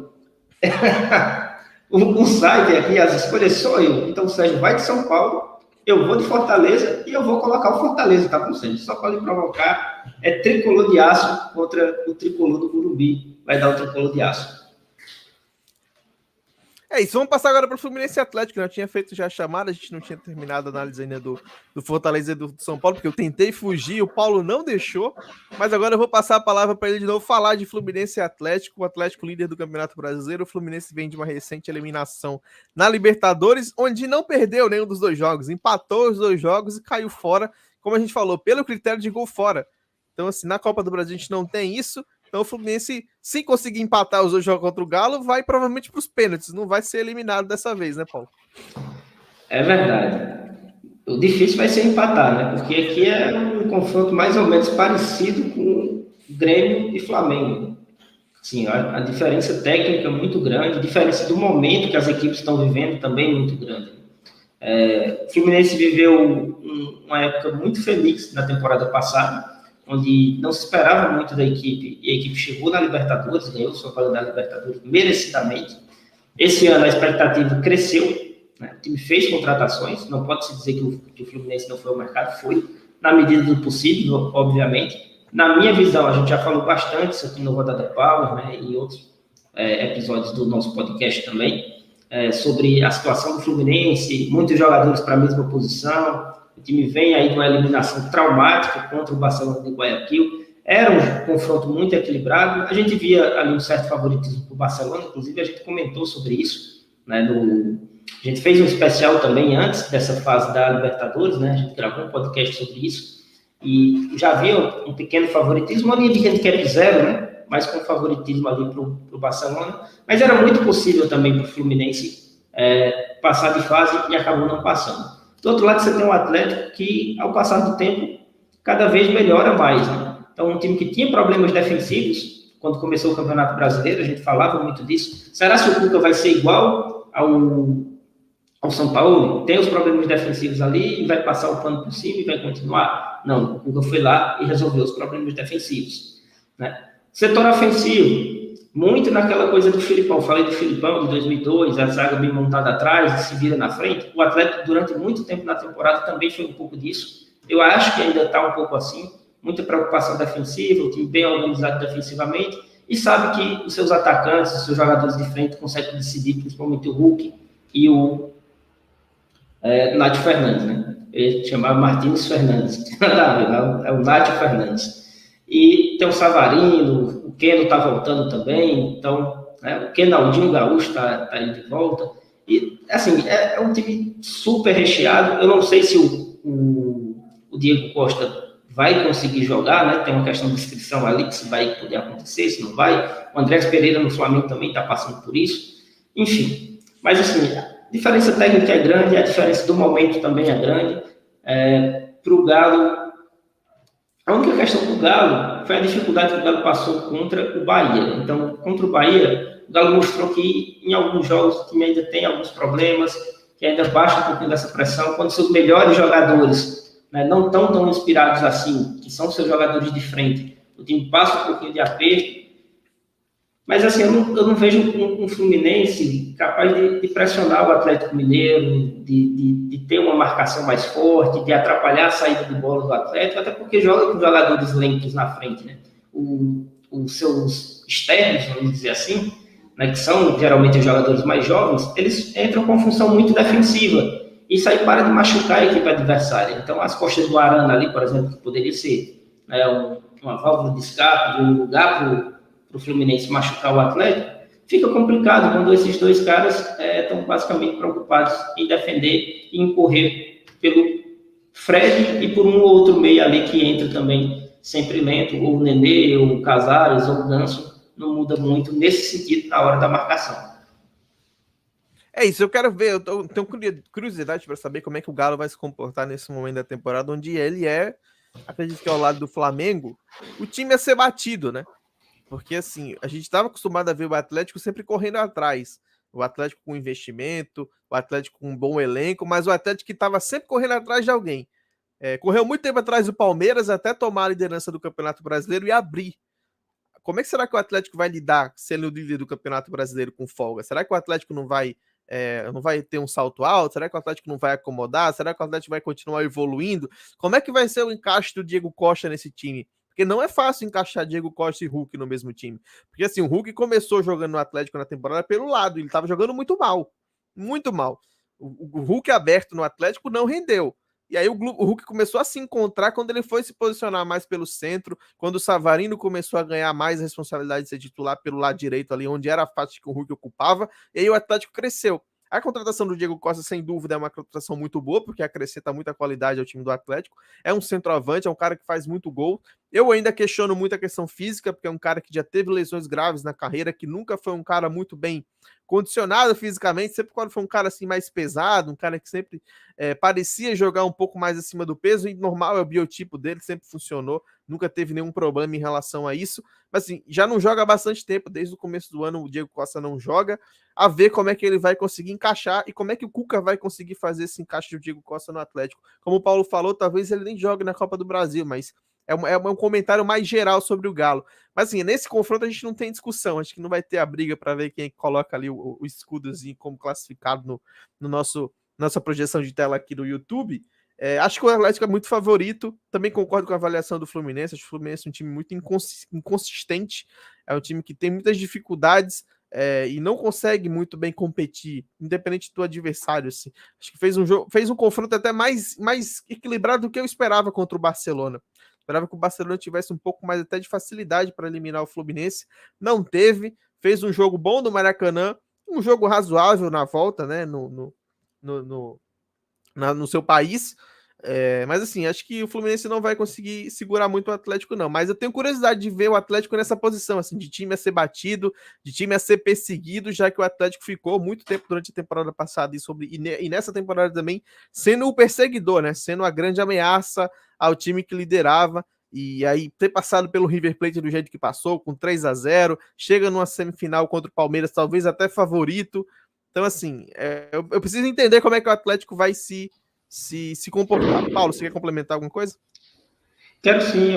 o site aqui, as escolhas sou eu. Então o Sérgio vai de São Paulo, eu vou de Fortaleza e eu vou colocar o Fortaleza, tá bom, Sérgio? Só para lhe provocar, é tricolor de aço contra o tricolor do Morumbi. Vai dar o tricolor de aço. É isso, vamos passar agora para o Fluminense Atlético, né? Eu tinha feito já a chamada, a gente não tinha terminado a análise ainda do Fortaleza e do São Paulo, porque eu tentei fugir, o Paulo não deixou, mas agora eu vou passar a palavra para ele de novo, falar de Fluminense e Atlético, o Atlético líder do Campeonato Brasileiro. O Fluminense vem de uma recente eliminação na Libertadores, onde não perdeu nenhum dos dois jogos, empatou os dois jogos e caiu fora, como a gente falou, pelo critério de gol fora. Então assim, na Copa do Brasil a gente não tem isso. Então o Fluminense, se conseguir empatar os dois jogos contra o Galo, vai provavelmente para os pênaltis. Não vai ser eliminado dessa vez, né, Paulo? É verdade. O difícil vai ser empatar, né? Porque aqui é um confronto mais ou menos parecido com Grêmio e Flamengo. Sim, a diferença técnica é muito grande, a diferença do momento que as equipes estão vivendo também é muito grande. O Fluminense viveu uma época muito feliz na temporada passada, onde não se esperava muito da equipe, e a equipe chegou na Libertadores, ganhou o São Paulo da Libertadores merecidamente. Esse ano a expectativa cresceu, né? O time fez contratações, não pode-se dizer que o Fluminense não foi ao mercado, foi na medida do possível, obviamente. Na minha visão, a gente já falou bastante isso aqui no Rodada Power, né, e outros episódios do nosso podcast também, sobre a situação do Fluminense, muitos jogadores para a mesma posição. O time vem aí de uma eliminação traumática contra o Barcelona de Guayaquil. Era um confronto muito equilibrado. A gente via ali um certo favoritismo para o Barcelona, inclusive a gente comentou sobre isso, né? A gente fez um especial também antes dessa fase da Libertadores, né? A gente gravou um podcast sobre isso. E já havia um pequeno favoritismo, uma linha de handicap zero, né? Mas com favoritismo ali para o Barcelona. Mas era muito possível também para o Fluminense passar de fase e acabou não passando. Do outro lado, você tem um Atlético que, ao passar do tempo, cada vez melhora mais, né? Então, um time que tinha problemas defensivos, quando começou o Campeonato Brasileiro, a gente falava muito disso. Será que o Cuca vai ser igual ao São Paulo? Tem os problemas defensivos ali e vai passar o pano por cima e vai continuar? Não, o Cuca foi lá e resolveu os problemas defensivos, né? Setor ofensivo, muito naquela coisa do Filipão. Falei do Filipão de 2002, a zaga bem montada atrás, se vira na frente. O Atlético, durante muito tempo na temporada, também foi um pouco disso. Eu acho que ainda está um pouco assim. Muita preocupação defensiva, o time bem organizado defensivamente. E sabe que os seus atacantes, os seus jogadores de frente conseguem decidir, principalmente o Hulk e o Nath Fernandes, né? Ele chamava Martins Fernandes. É o Nath Fernandes. E tem o Savarino, o Keno está voltando também, então o Kenaldinho Gaúcho está aí de volta. E, assim, é um time super recheado. Eu não sei se o Diego Costa vai conseguir jogar, né? Tem uma questão de inscrição ali, que se vai poder acontecer, se não vai. O Andrés Pereira no Flamengo também está passando por isso. Enfim, mas assim, a diferença técnica é grande, a diferença do momento também é grande. Para o Galo, a única questão do Galo foi a dificuldade que o Galo passou contra o Bahia. Então, contra o Bahia, o Galo mostrou que em alguns jogos o time ainda tem alguns problemas, que ainda baixa um pouquinho dessa pressão. Quando seus melhores jogadores, né, não estão tão inspirados assim, que são seus jogadores de frente, o time passa um pouquinho de aperto. Mas assim, eu não vejo um Fluminense capaz de pressionar o Atlético Mineiro, de ter uma marcação mais forte, de atrapalhar a saída de bola do Atlético, até porque joga com jogadores lentos na frente, né? Os seus externos, vamos dizer assim, né, que são geralmente os jogadores mais jovens, eles entram com função muito defensiva. Isso aí para de machucar a equipe adversária. Então, as costas do Arana ali, por exemplo, que poderia ser, né, uma válvula de escape, um lugar para o Fluminense machucar o Atlético, fica complicado quando esses dois caras estão basicamente preocupados em defender e em correr pelo Fred e por um ou outro meio ali que entra também sempre lento, ou o Nenê, ou o Casares, ou o Ganso, não muda muito nesse sentido na hora da marcação. É isso, eu quero ver, eu tenho curiosidade para saber como é que o Galo vai se comportar nesse momento da temporada, onde ele acredito que ao lado do Flamengo, o time a ser batido, né? Porque, assim, a gente estava acostumado a ver o Atlético sempre correndo atrás. O Atlético com investimento, o Atlético com um bom elenco, mas o Atlético que estava sempre correndo atrás de alguém. Correu muito tempo atrás do Palmeiras até tomar a liderança do Campeonato Brasileiro e abrir. Como é que será que o Atlético vai lidar sendo o líder do Campeonato Brasileiro com folga? Será que o Atlético não vai ter um salto alto? Será que o Atlético não vai acomodar? Será que o Atlético vai continuar evoluindo? Como é que vai ser o encaixe do Diego Costa nesse time? Porque não é fácil encaixar Diego Costa e Hulk no mesmo time. Porque assim, o Hulk começou jogando no Atlético na temporada pelo lado, ele estava jogando muito mal. Muito mal. O Hulk aberto no Atlético não rendeu. E aí o Hulk começou a se encontrar quando ele foi se posicionar mais pelo centro, quando o Savarino começou a ganhar mais responsabilidade de ser titular pelo lado direito ali, onde era a faixa que o Hulk ocupava, e aí o Atlético cresceu. A contratação do Diego Costa, sem dúvida, é uma contratação muito boa, porque acrescenta muita qualidade ao time do Atlético. É um centroavante, é um cara que faz muito gol. Eu ainda questiono muito a questão física, porque é um cara que já teve lesões graves na carreira, que nunca foi um cara muito bem condicionado fisicamente, sempre quando foi um cara assim mais pesado, um cara que sempre parecia jogar um pouco mais acima do peso, e normal, é o biotipo dele, sempre funcionou, nunca teve nenhum problema em relação a isso, mas assim, já não joga há bastante tempo, desde o começo do ano o Diego Costa não joga, a ver como é que ele vai conseguir encaixar e como é que o Cuca vai conseguir fazer esse encaixe do Diego Costa no Atlético. Como o Paulo falou, talvez ele nem jogue na Copa do Brasil, mas é um comentário mais geral sobre o Galo. Mas assim, nesse confronto a gente não tem discussão, acho que não vai ter a briga para ver quem coloca ali o escudozinho como classificado no nossa projeção de tela aqui do YouTube. Acho que o Atlético é muito favorito, também concordo com a avaliação do Fluminense, acho que o Fluminense é um time muito inconsistente, é um time que tem muitas dificuldades, e não consegue muito bem competir, independente do adversário. Assim. Acho que fez um confronto até mais equilibrado do que eu esperava contra o Barcelona. Esperava que o Barcelona tivesse um pouco mais até de facilidade para eliminar o Fluminense. Não teve. Fez um jogo bom no Maracanã, um jogo razoável na volta, né? No seu país. Mas assim, acho que o Fluminense não vai conseguir segurar muito o Atlético, não. Mas eu tenho curiosidade de ver o Atlético nessa posição, assim, de time a ser batido, de time a ser perseguido, já que o Atlético ficou muito tempo durante a temporada passada e nessa temporada também sendo o perseguidor, né? Sendo a grande ameaça ao time que liderava. E aí, ter passado pelo River Plate do jeito que passou, com 3-0, chega numa semifinal contra o Palmeiras, talvez até favorito. Então, assim, eu preciso entender como é que o Atlético vai se comportar. Paulo, você quer complementar alguma coisa? Quero sim,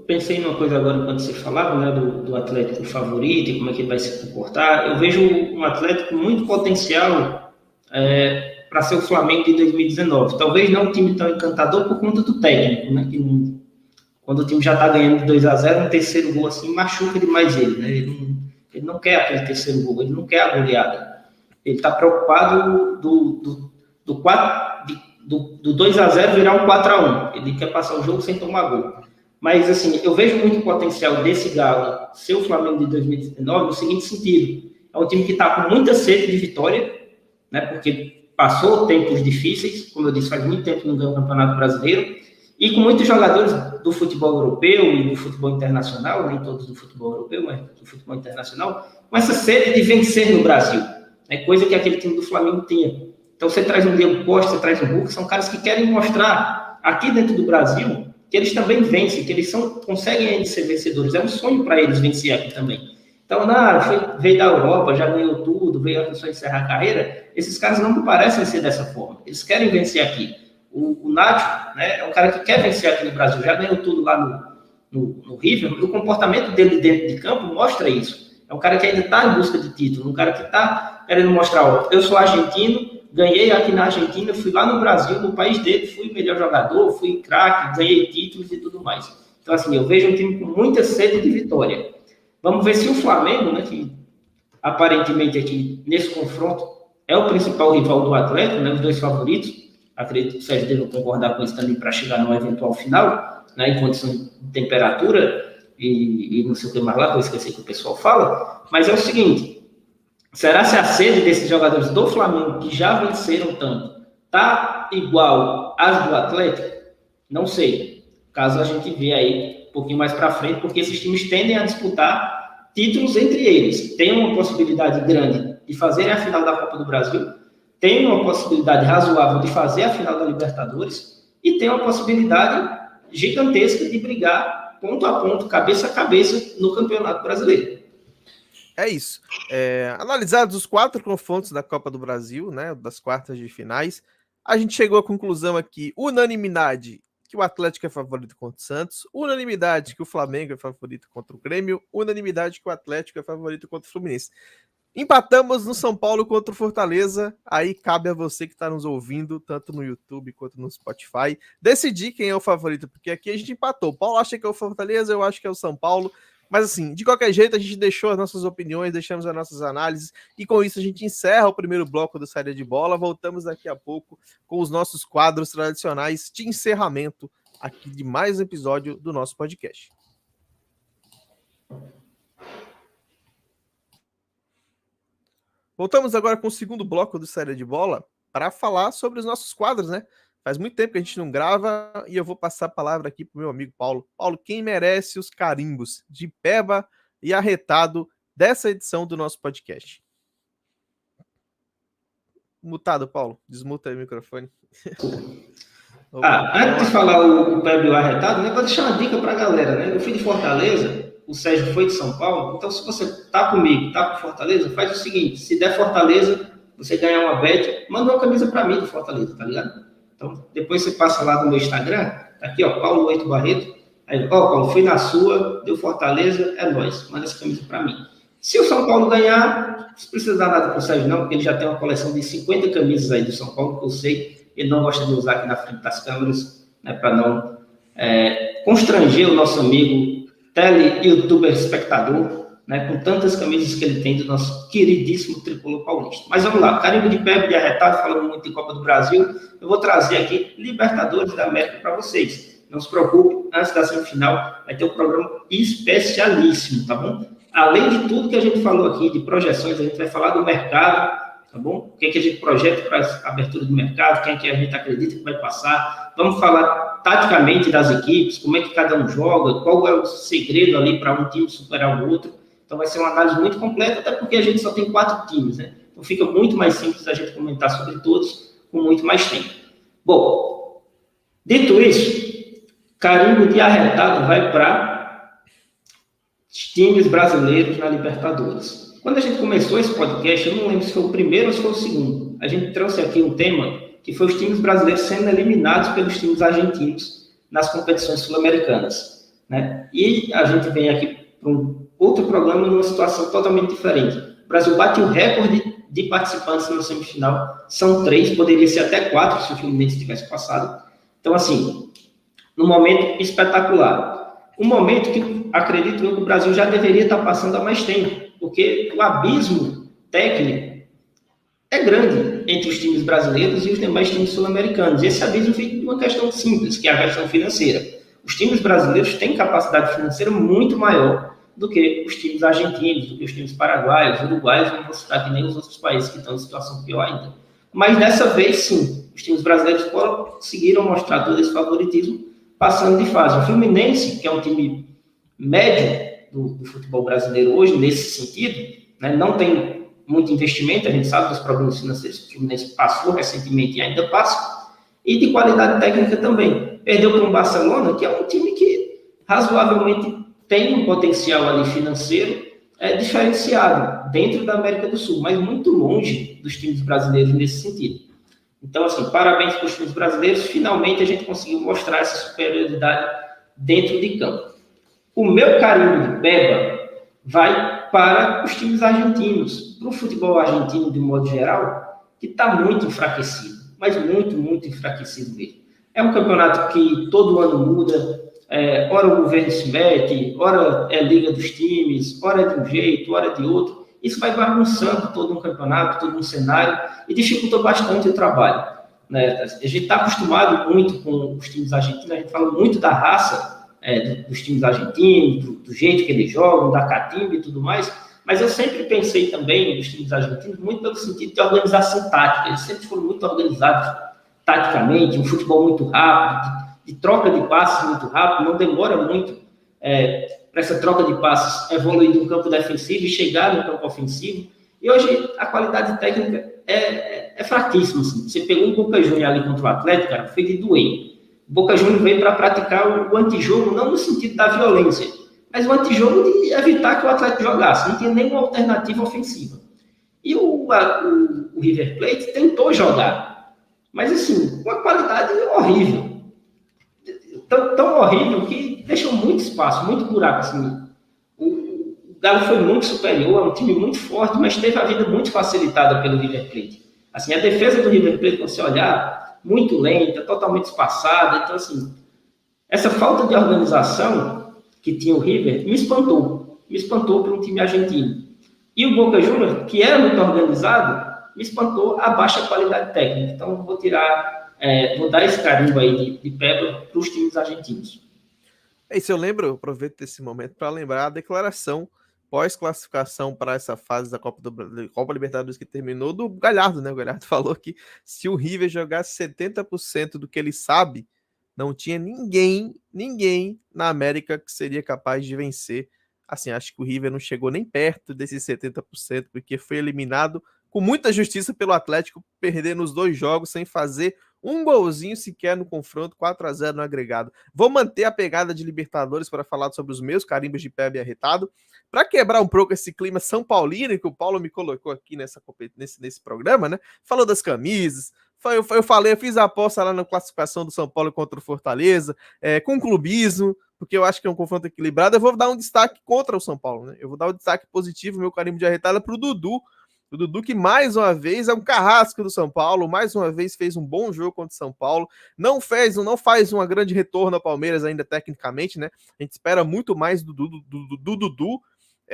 pensei numa coisa agora quando você falava, né, do Atlético favorito e como é que ele vai se comportar. Eu vejo um Atlético com muito potencial para ser o Flamengo de 2019. Talvez não um time tão encantador por conta do técnico, né? Quando o time já está ganhando de 2-0, um terceiro gol assim machuca demais ele, né? Ele não quer aquele terceiro gol, ele não quer a goleada. Ele está preocupado do 2-0 virar um 4-1. Ele quer passar o jogo sem tomar gol. Mas, assim, eu vejo muito potencial desse Galo ser o Flamengo de 2019 no seguinte sentido. É um time que está com muita sede de vitória, né? Porque passou tempos difíceis, como eu disse, faz muito tempo que não ganha o Campeonato Brasileiro, e com muitos jogadores do futebol europeu e do futebol internacional, nem todos do futebol europeu, mas do futebol internacional, com essa sede de vencer no Brasil. É coisa que aquele time do Flamengo tinha. Então você traz um Diego Costa, você traz um Hulk, são caras que querem mostrar aqui dentro do Brasil que eles também vencem, que eles conseguem ainda ser vencedores. É um sonho para eles vencer aqui também. Então, veio da Europa, já ganhou tudo, veio a pessoa encerrar a carreira. Esses caras não me parecem ser dessa forma. Eles querem vencer aqui. O Nacho, né, é um cara que quer vencer aqui no Brasil, já ganhou tudo lá no River, e o comportamento dele dentro de campo mostra isso. É um cara que ainda está em busca de título, um cara que está querendo mostrar, ó, eu sou argentino, ganhei aqui na Argentina, fui lá no Brasil, no país dele, fui melhor jogador, fui craque, ganhei títulos e tudo mais. Então, assim, eu vejo um time com muita sede de vitória. Vamos ver se o Flamengo, né, que aparentemente aqui nesse confronto é o principal rival do Atlético, né, os dois favoritos. Acredito que o Sérgio deve concordar com isso também para chegar no eventual final, né, em condições de temperatura e não sei o que mais lá, que eu esqueci que o pessoal fala. Mas é o seguinte, será se a sede desses jogadores do Flamengo, que já venceram tanto, tá igual às do Atlético? Não sei. Caso a gente vê aí um pouquinho mais para frente, porque esses times tendem a disputar títulos entre eles. Tem uma possibilidade grande de fazer a final da Copa do Brasil, tem uma possibilidade razoável de fazer a final da Libertadores e tem uma possibilidade gigantesca de brigar ponto a ponto, cabeça a cabeça no Campeonato Brasileiro. É isso. Analisados os 4 confrontos da Copa do Brasil, né, das quartas de finais, a gente chegou à conclusão aqui, unanimidade, que o Atlético é favorito contra o Santos, unanimidade que o Flamengo é favorito contra o Grêmio, unanimidade que o Atlético é favorito contra o Fluminense. Empatamos no São Paulo contra o Fortaleza, aí cabe a você que está nos ouvindo, tanto no YouTube quanto no Spotify, decidir quem é o favorito, porque aqui a gente empatou. O Paulo acha que é o Fortaleza, eu acho que é o São Paulo, mas assim, de qualquer jeito a gente deixou as nossas opiniões, deixamos as nossas análises, e com isso a gente encerra o primeiro bloco do Saída de Bola. Voltamos daqui a pouco com os nossos quadros tradicionais de encerramento aqui de mais um episódio do nosso podcast. Voltamos agora com o segundo bloco do Saída de Bola para falar sobre os nossos quadros, né? Faz muito tempo que a gente não grava e eu vou passar a palavra aqui para o meu amigo Paulo. Paulo, quem merece os carimbos de Peba e Arretado dessa edição do nosso podcast? Mutado, Paulo. Desmuta aí o microfone. Antes de falar o Peba e o Arretado, né, vou deixar uma dica para a galera, né? Eu fui de Fortaleza, o Sérgio foi de São Paulo, então se você tá comigo, tá com Fortaleza, faz o seguinte, se der Fortaleza, você ganhar uma bet, manda uma camisa para mim do Fortaleza, tá ligado? Então, depois você passa lá no meu Instagram, tá aqui, ó, Paulo 8 Barreto, aí, ó, Paulo, fui na sua, deu Fortaleza, é nóis, manda essa camisa para mim. Se o São Paulo ganhar, não precisa dar nada pro Sérgio não, porque ele já tem uma coleção de 50 camisas aí do São Paulo, que eu sei, ele não gosta de usar aqui na frente das câmeras, né, para não constranger o nosso amigo tele-youtuber espectador, né, com tantas camisas que ele tem do nosso queridíssimo tricolor paulista. Mas vamos lá, carimbo de Peba de Arretado, falando muito de Copa do Brasil, eu vou trazer aqui Libertadores da América para vocês. Não se preocupe, antes da semifinal vai ter um programa especialíssimo, tá bom? Além de tudo que a gente falou aqui, de projeções, a gente vai falar do mercado, tá bom? O que, que a gente projeta para a abertura do mercado, quem é que a gente acredita que vai passar. Vamos falar taticamente das equipes, como é que cada um joga, qual é o segredo ali para um time superar o outro. Então vai ser uma análise muito completa, até porque a gente só tem 4 times, né? Então fica muito mais simples a gente comentar sobre todos com muito mais tempo. Bom, dito isso, carimbo de Arretado vai para times brasileiros na Libertadores. Quando a gente começou esse podcast, eu não lembro se foi o primeiro ou se foi o segundo, a gente trouxe aqui um tema que foi os times brasileiros sendo eliminados pelos times argentinos nas competições sul-americanas. né? E a gente vem aqui para um outro programa numa situação totalmente diferente. O Brasil bate o recorde de participantes na semifinal, são 3, poderia ser até 4 se o Fluminense tivesse passado. Então, assim, num momento espetacular. Um momento que acredito que o Brasil já deveria estar passando há mais tempo, porque o abismo técnico é grande entre os times brasileiros e os demais times sul-americanos. E esse abismo vem de uma questão simples, que é a questão financeira. Os times brasileiros têm capacidade financeira muito maior do que os times argentinos, do que os times paraguaios, uruguaios, não vou citar aqui nem os outros países que estão em situação pior ainda. Mas dessa vez, sim, os times brasileiros conseguiram mostrar todo esse favoritismo passando de fase. O Fluminense, que é um time médio do futebol brasileiro hoje, nesse sentido, né, não tem muito investimento, a gente sabe dos problemas financeiros que o Fluminense passou recentemente e ainda passa, e de qualidade técnica também. Perdeu para um Barcelona, que é um time que razoavelmente tem um potencial ali financeiro diferenciado dentro da América do Sul, mas muito longe dos times brasileiros nesse sentido. Então, assim, parabéns para os times brasileiros, finalmente a gente conseguiu mostrar essa superioridade dentro de campo. O meu carimbo de Peba vai para os times argentinos, para o futebol argentino de modo geral, que está muito enfraquecido, mas muito, muito enfraquecido mesmo. É um campeonato que todo ano muda, ora o governo se mete, ora é liga dos times, ora é de um jeito, ora é de outro. Isso vai bagunçando todo um campeonato, todo um cenário, e dificultou bastante o trabalho, né? A gente está acostumado muito com os times argentinos, a gente fala muito da raça dos times argentinos, do jeito que eles jogam, da catimba e tudo mais, mas eu sempre pensei também nos times argentinos muito pelo sentido de organização tática. Eles sempre foram muito organizados taticamente, um futebol muito rápido, de troca de passes muito rápido, não demora muito para essa troca de passes evoluir do campo defensivo e chegar no campo ofensivo. E hoje a qualidade técnica é fraquíssima. Assim. Você pegou um Boca Juniors ali contra o Atlético, cara, foi de doer. O Boca Juniors veio para praticar o antijogo, não no sentido da violência, mas o antijogo de evitar que o Atlético jogasse. Não tinha nenhuma alternativa ofensiva. E o River Plate tentou jogar, mas assim, com uma qualidade horrível. Tão horrível que deixou muito espaço, muito buraco. Assim. O Galo foi muito superior, é um time muito forte, mas teve a vida muito facilitada pelo River Plate. Assim, a defesa do River Plate, quando você olhar, muito lenta, totalmente espaçada. Então, assim, essa falta de organização que tinha o River me espantou para um time argentino. E o Boca Juniors, que era muito organizado, me espantou a baixa qualidade técnica. Então, vou dar esse carimbo aí de Peba para os times argentinos. Isso eu lembro, eu aproveito esse momento para lembrar a declaração pós-classificação para essa fase da Copa Libertadores que terminou do Galhardo, né? O Galhardo falou que se o River jogasse 70% do que ele sabe, não tinha ninguém na América que seria capaz de vencer. Assim, acho que o River não chegou nem perto desses 70%, porque foi eliminado com muita justiça pelo Atlético, perdendo os 2 jogos sem fazer um golzinho sequer no confronto, 4-0 no agregado. Vou manter a pegada de Libertadores para falar sobre os meus carimbos de Peba e arretado, para quebrar um pouco esse clima São Paulino que o Paulo me colocou aqui nesse programa, né? Falou das camisas, eu fiz a aposta lá na classificação do São Paulo contra o Fortaleza, com clubismo, porque eu acho que é um confronto equilibrado. Eu vou dar um destaque contra o São Paulo, né? Eu vou dar um destaque positivo, meu carimbo de arretada, para o Dudu. O Dudu, que mais uma vez é um carrasco do São Paulo, mais uma vez fez um bom jogo contra o São Paulo, não faz uma grande retorno ao Palmeiras ainda tecnicamente, né? A gente espera muito mais do Dudu.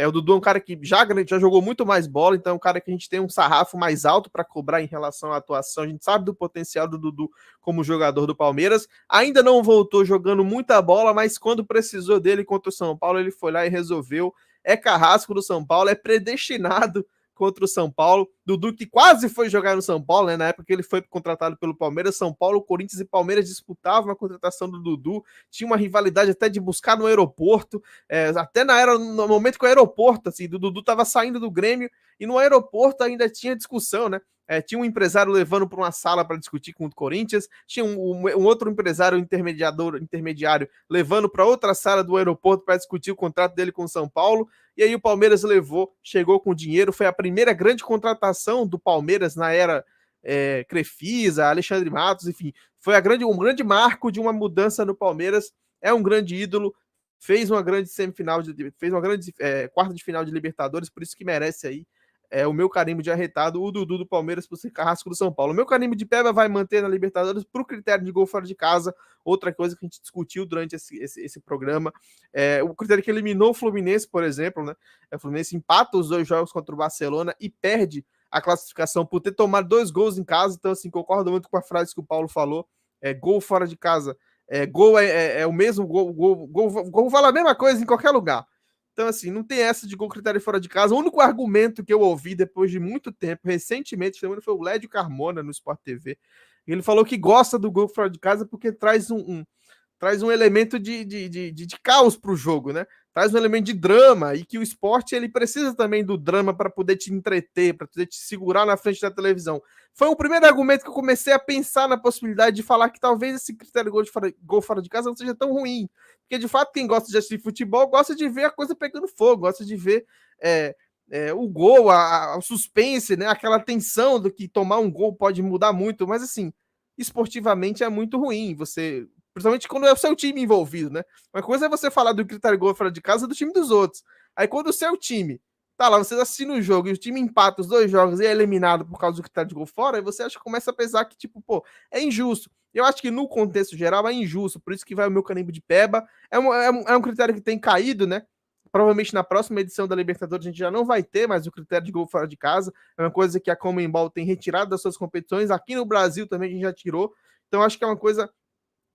O Dudu é um cara que já jogou muito mais bola, então é um cara que a gente tem um sarrafo mais alto para cobrar em relação à atuação. A gente sabe do potencial do Dudu como jogador do Palmeiras. Ainda não voltou jogando muita bola, mas quando precisou dele contra o São Paulo, ele foi lá e resolveu. É carrasco do São Paulo, é predestinado contra o São Paulo. Dudu que quase foi jogar no São Paulo, né? Na época que ele foi contratado pelo Palmeiras, São Paulo, Corinthians e Palmeiras disputavam a contratação do Dudu. Tinha uma rivalidade até de buscar no aeroporto, até no momento que o aeroporto, assim, do Dudu estava saindo do Grêmio e no aeroporto ainda tinha discussão, né? Tinha um empresário levando para uma sala para discutir com o Corinthians, tinha um outro empresário intermediário levando para outra sala do aeroporto para discutir o contrato dele com o São Paulo, e aí o Palmeiras chegou com dinheiro, foi a primeira grande contratação do Palmeiras na era Crefisa, Alexandre Matos, enfim, foi um grande marco de uma mudança no Palmeiras, é um grande ídolo, fez uma grande semifinal, fez uma grande quarta de final de Libertadores, por isso que merece aí o meu carimbo de arretado, o Dudu do Palmeiras por ser carrasco do São Paulo. O meu carimbo de Peba vai manter na Libertadores pro critério de gol fora de casa, outra coisa que a gente discutiu durante esse programa. O critério que eliminou o Fluminense, por exemplo, né? O Fluminense empata os 2 jogos contra o Barcelona e perde a classificação por ter tomado 2 gols em casa. Então, assim, concordo muito com a frase que o Paulo falou. Gol fora de casa. Gol é o mesmo, gol vale a mesma coisa em qualquer lugar. Então, assim, não tem essa de gol critério fora de casa. O único argumento que eu ouvi depois de muito tempo, recentemente, foi o Lédio Carmona no Sport TV. Ele falou que gosta do gol fora de casa porque traz um elemento de caos para o jogo, né? Traz um elemento de drama e que o esporte ele precisa também do drama para poder te entreter, para poder te segurar na frente da televisão. Foi o primeiro argumento que eu comecei a pensar na possibilidade de falar que talvez esse critério gol fora de casa não seja tão ruim. Porque, de fato, quem gosta de assistir futebol gosta de ver a coisa pegando fogo, gosta de ver o gol, o suspense, né? Aquela tensão do que tomar um gol pode mudar muito, mas, assim, esportivamente é muito ruim. Principalmente quando é o seu time envolvido, né? Uma coisa é você falar do critério gol fora de casa do time dos outros. Aí quando o seu time tá lá, você assina o jogo e o time empata os 2 jogos e é eliminado por causa do critério de gol fora, aí você acha que começa a pesar que, tipo, pô, é injusto. Eu acho que no contexto geral é injusto, por isso que vai o meu carimbo de Peba. É um critério que tem caído, né? Provavelmente na próxima edição da Libertadores a gente já não vai ter mais o critério de gol fora de casa. É uma coisa que a Conmebol tem retirado das suas competições. Aqui no Brasil também a gente já tirou. Então acho que é uma coisa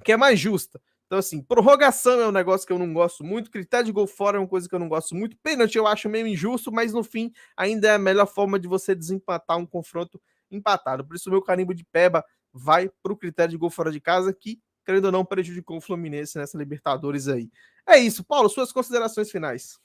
que é mais justa. Então, assim, prorrogação é um negócio que eu não gosto muito, critério de gol fora é uma coisa que eu não gosto muito, pênalti eu acho meio injusto, mas no fim ainda é a melhor forma de você desempatar um confronto empatado. Por isso o meu carimbo de Peba vai para o critério de gol fora de casa, que, querendo ou não, prejudicou o Fluminense nessa Libertadores aí. É isso, Paulo, suas considerações finais.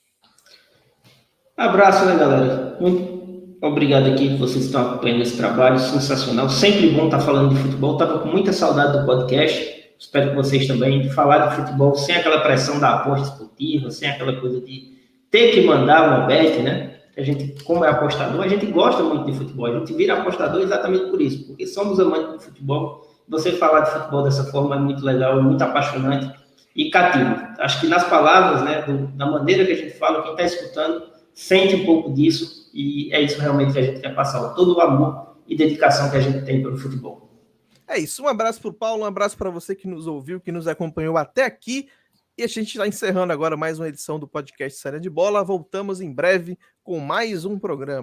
Abraço, né, galera? Muito obrigado aqui que vocês estão acompanhando esse trabalho sensacional. Sempre bom estar falando de futebol. Estava com muita saudade do podcast. Espero que vocês também falar de futebol sem aquela pressão da aposta esportiva, sem aquela coisa de ter que mandar uma bet, né? A gente, como é apostador, a gente gosta muito de futebol. A gente vira apostador exatamente por isso, porque somos amantes de futebol. Você falar de futebol dessa forma é muito legal, é muito apaixonante e cativo. Acho que nas palavras, né, da maneira que a gente fala, quem está escutando sente um pouco disso e é isso realmente que a gente quer passar, todo o amor e dedicação que a gente tem pelo futebol. É isso, um abraço para o Paulo, um abraço para você que nos ouviu, que nos acompanhou até aqui. E a gente está encerrando agora mais uma edição do podcast Saída de Bola. Voltamos em breve com mais um programa.